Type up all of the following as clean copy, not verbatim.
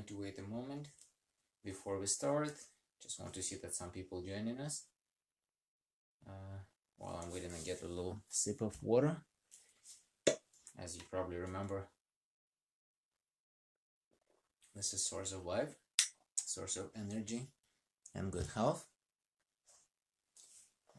going to wait a moment before we start. Just want to see that some people joining us. While I'm waiting, I get a little sip of water. As you probably remember, this is source of life, source of energy and good health.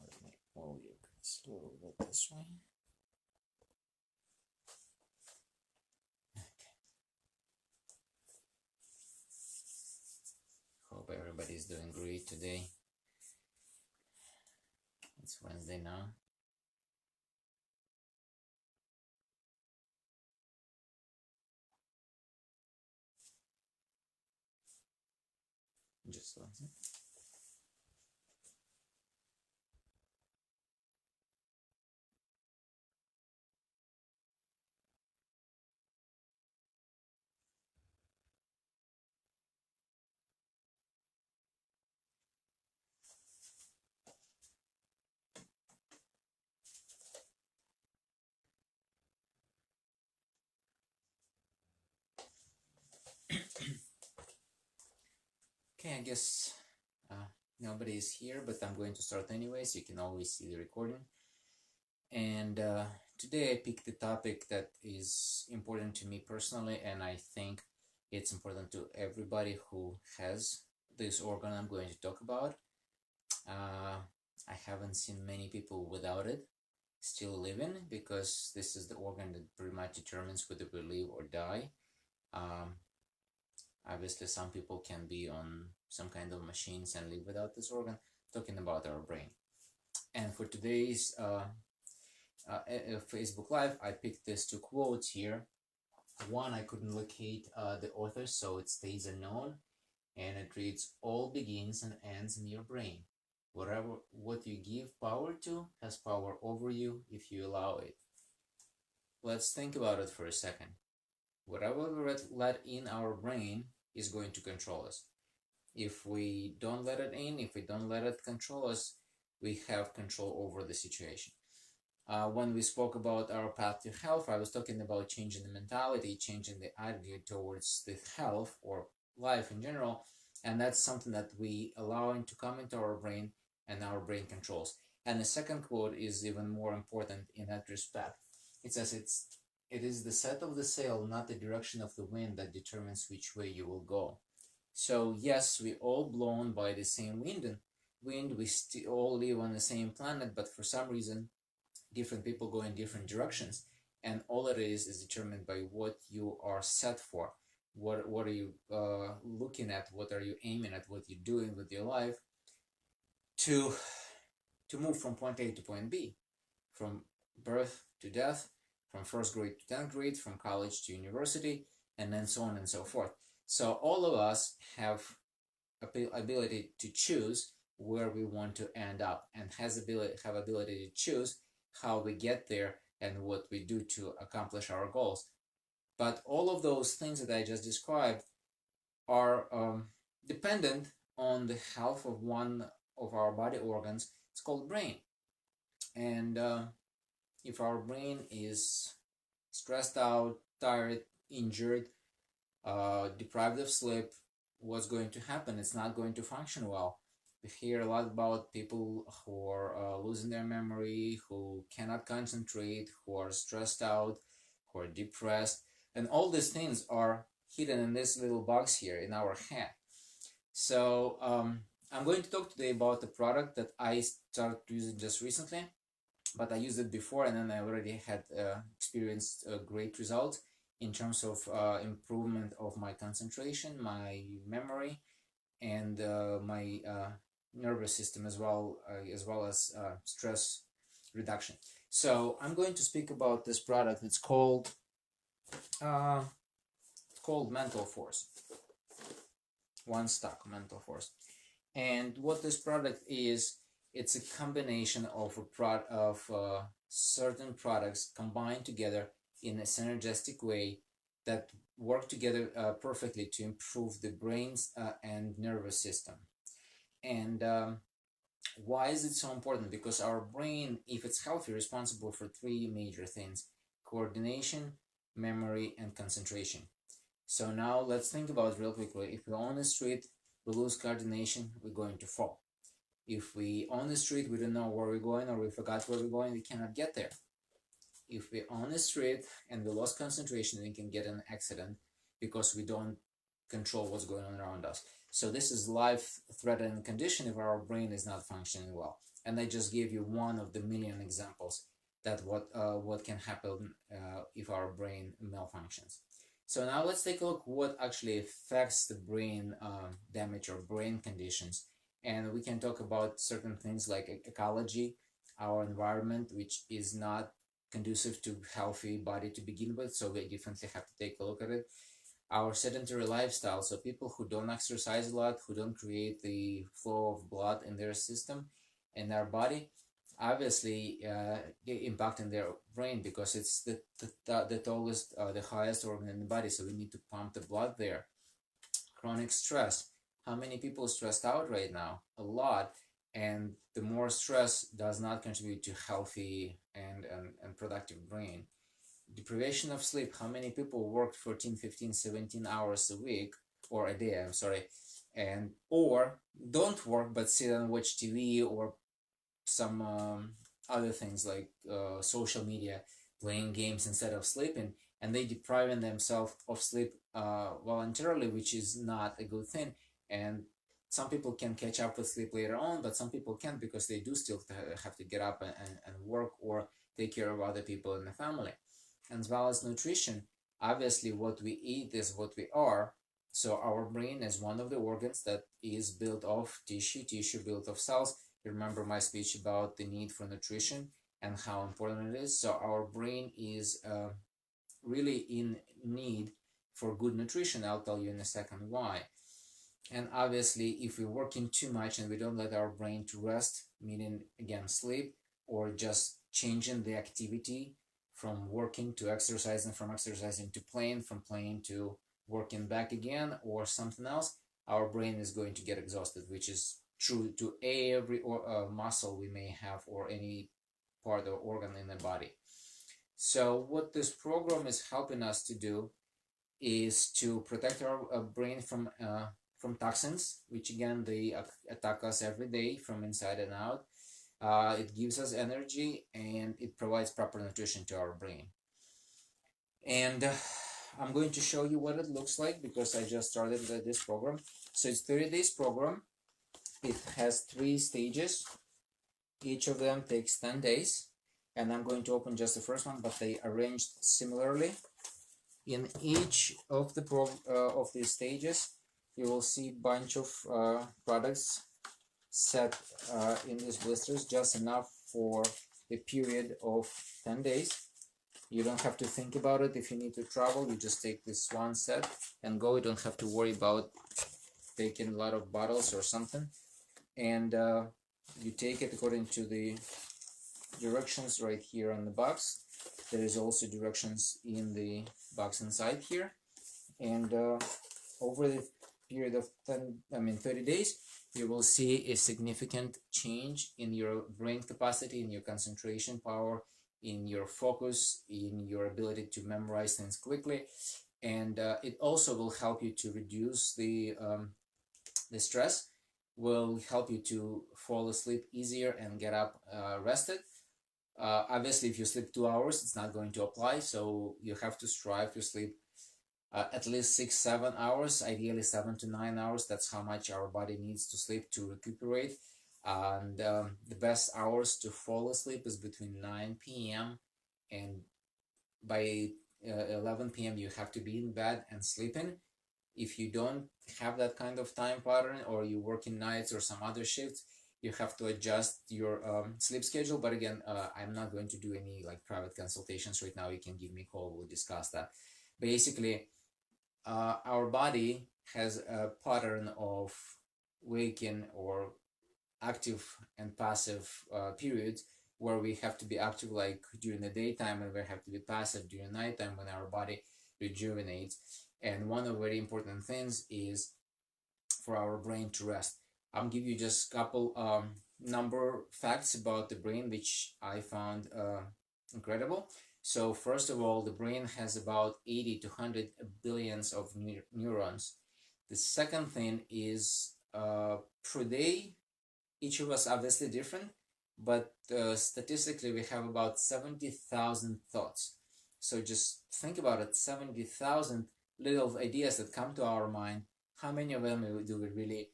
Let me move you guys a little bit this way. Hope everybody's doing great today. It's Wednesday now. Just like that. Okay, I guess nobody is here, but I'm going to start anyway, so you can always see the recording. And today I picked the topic that is important to me personally, and I think it's important to everybody who has this organ I'm going to talk about. I haven't seen many people without it still living, because this is the organ that pretty much determines whether we live or die. Obviously, some people can be on some kind of machines and live without this organ. Talking about our brain. And for today's Facebook Live, I picked these two quotes here. One, I couldn't locate the author, so it stays unknown, and it reads, "All begins and ends in your brain. What you give power to has power over you if you allow it." Let's think about it for a second. Whatever we let in our brain is going to control us. If we don't let it in, if we don't let it control us, we have control over the situation. When we spoke about our path to health, I was talking about changing the mentality, changing the attitude towards the health or life in general, and that's something that we allowing to come into our brain, and our brain controls. And the second quote is even more important in that respect. It says it is the set of the sail, not the direction of the wind, that determines which way you will go. So yes, we all blown by the same wind. We still all live on the same planet, but for some reason, different people go in different directions. And all it is determined by what you are set for. What are you looking at? What are you aiming at? What you're doing with your life to move from point A to point B, from birth to death, from first grade to 10th grade, from college to university, and then so on and so forth. So all of us have ability to choose where we want to end up, and have ability to choose how we get there and what we do to accomplish our goals. But all of those things that I just described are dependent on the health of one of our body organs. It's called brain. And if our brain is stressed out, tired, injured, deprived of sleep, what's going to happen? It's not going to function well. We hear a lot about people who are losing their memory, who cannot concentrate, who are stressed out, who are depressed, and all these things are hidden in this little box here in our head. So I'm going to talk today about the product that I started using just recently, but I used it before, and then I already had experienced great results in terms of improvement of my concentration, my memory, and my nervous system as well as stress reduction. So I'm going to speak about this product. It's called Mental Force. One stock Mental Force. And what this product is, it's a combination of certain products combined together in a synergistic way that work together perfectly to improve the brain's and nervous system. And why is it so important? Because our brain, if it's healthy, is responsible for three major things: coordination, memory, and concentration. So now let's think about real quickly. If we're on the street, we lose coordination, we're going to fall. If we on the street, we don't know where we're going, or we forgot where we're going, we cannot get there. If we're on the street and we lost concentration, we can get an accident because we don't control what's going on around us. So this is life-threatening condition if our brain is not functioning well. And I just gave you one of the million examples that what can happen if our brain malfunctions. So now let's take a look what actually affects the brain damage or brain conditions. And we can talk about certain things like ecology, our environment, which is not conducive to healthy body to begin with. So we definitely have to take a look at it. Our sedentary lifestyle, so people who don't exercise a lot, who don't create the flow of blood in their system and their body, obviously impact in their brain because it's the tallest, the highest organ in the body. So we need to pump the blood there. Chronic stress. How many people stressed out right now? A lot. And the more stress does not contribute to healthy and productive brain. Deprivation of sleep. How many people work 14, 15, 17 hours a week or a day, I'm sorry, and or don't work but sit and watch TV or some other things like social media, playing games instead of sleeping, and they depriving themselves of sleep voluntarily, which is not a good thing. And some people can catch up with sleep later on, but some people can't because they do still have to get up and work or take care of other people in the family. And as well as nutrition, obviously what we eat is what we are. So our brain is one of the organs that is built of tissue built of cells. You remember my speech about the need for nutrition and how important it is. So our brain is really in need for good nutrition. I'll tell you in a second why. And obviously, if we're working too much and we don't let our brain to rest, meaning again sleep, or just changing the activity from working to exercising, from exercising to playing, from playing to working back again, or something else, our brain is going to get exhausted, which is true to every muscle we may have or any part or organ in the body. So what this program is helping us to do is to protect our brain from toxins, which again they attack us every day from inside and out. It gives us energy and it provides proper nutrition to our brain. And I'm going to show you what it looks like because I just started this program. So it's 30 days program. It has 3 stages. Each of them takes 10 days. And I'm going to open just the first one, but they arranged similarly. In each of these stages, you will see a bunch of products set in these blisters, just enough for a period of 10 days. You don't have to think about it. If you need to travel, you just take this one set and go. You don't have to worry about taking a lot of bottles or something. And you take it according to the directions right here on the box. There is also directions in the box inside here. And over the period of 30 days, you will see a significant change in your brain capacity, in your concentration power, in your focus, in your ability to memorize things quickly. And it also will help you to reduce the stress, will help you to fall asleep easier and get up rested. Obviously, if you sleep 2 hours, it's not going to apply, so you have to strive to sleep at least 6-7 hours, ideally 7 to 9 hours. That's how much our body needs to sleep to recuperate. And the best hours to fall asleep is between 9 p.m. and by 11 p.m. you have to be in bed and sleeping. If you don't have that kind of time pattern, or you work in nights or some other shifts, you have to adjust your sleep schedule. But again, I'm not going to do any like private consultations right now. You can give me a call, we'll discuss that. Basically, our body has a pattern of waking or active and passive periods, where we have to be active like during the daytime and we have to be passive during nighttime when our body rejuvenates. And one of the very important things is for our brain to rest. I'll give you just a couple number facts about the brain which I found incredible. So first of all, the brain has about 80 to 100 billions of neurons. The second thing is per day, each of us obviously different, but statistically we have about 70,000 thoughts. So just think about it, 70,000 little ideas that come to our mind. How many of them do we really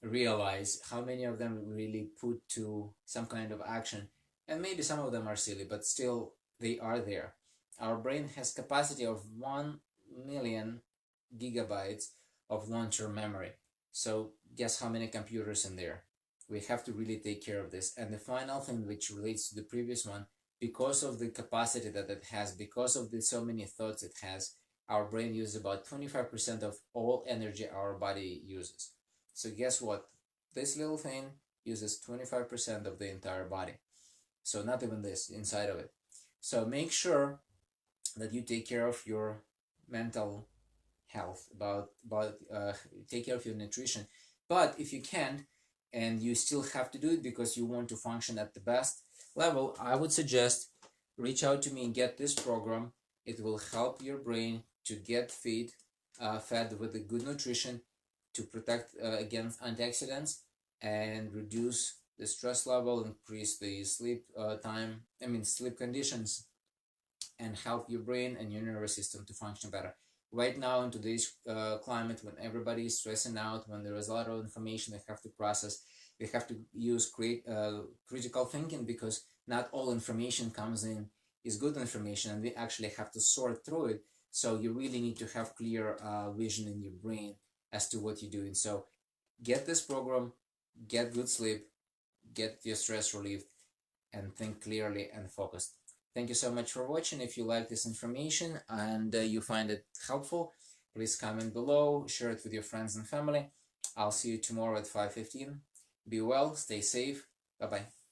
realize? How many of them we really put to some kind of action? And maybe some of them are silly, but still they are there. Our brain has capacity of 1 million gigabytes of long-term memory. So guess how many computers in there? We have to really take care of this. And the final thing, which relates to the previous one, because of the capacity that it has, because of the so many thoughts it has, our brain uses about 25% of all energy our body uses. So guess what? This little thing uses 25% of the entire body. So not even this inside of it. So make sure that you take care of your mental health, about take care of your nutrition. But if you can't, and you still have to do it because you want to function at the best level, I would suggest reach out to me and get this program. It will help your brain to get fed with a good nutrition, to protect against antioxidants and reduce the stress level, increase the sleep sleep conditions, and help your brain and your nervous system to function better. Right now, in today's climate, when everybody is stressing out, when there is a lot of information they have to process, we have to use critical thinking, because not all information comes in is good information, and we actually have to sort through it. So you really need to have clear vision in your brain as to what you're doing. So get this program, get good sleep, get your stress relieved, and think clearly and focused. Thank you so much for watching. If you like this information and you find it helpful, please comment below, share it with your friends and family. I'll see you tomorrow at 5:15. Be well, stay safe. Bye-bye.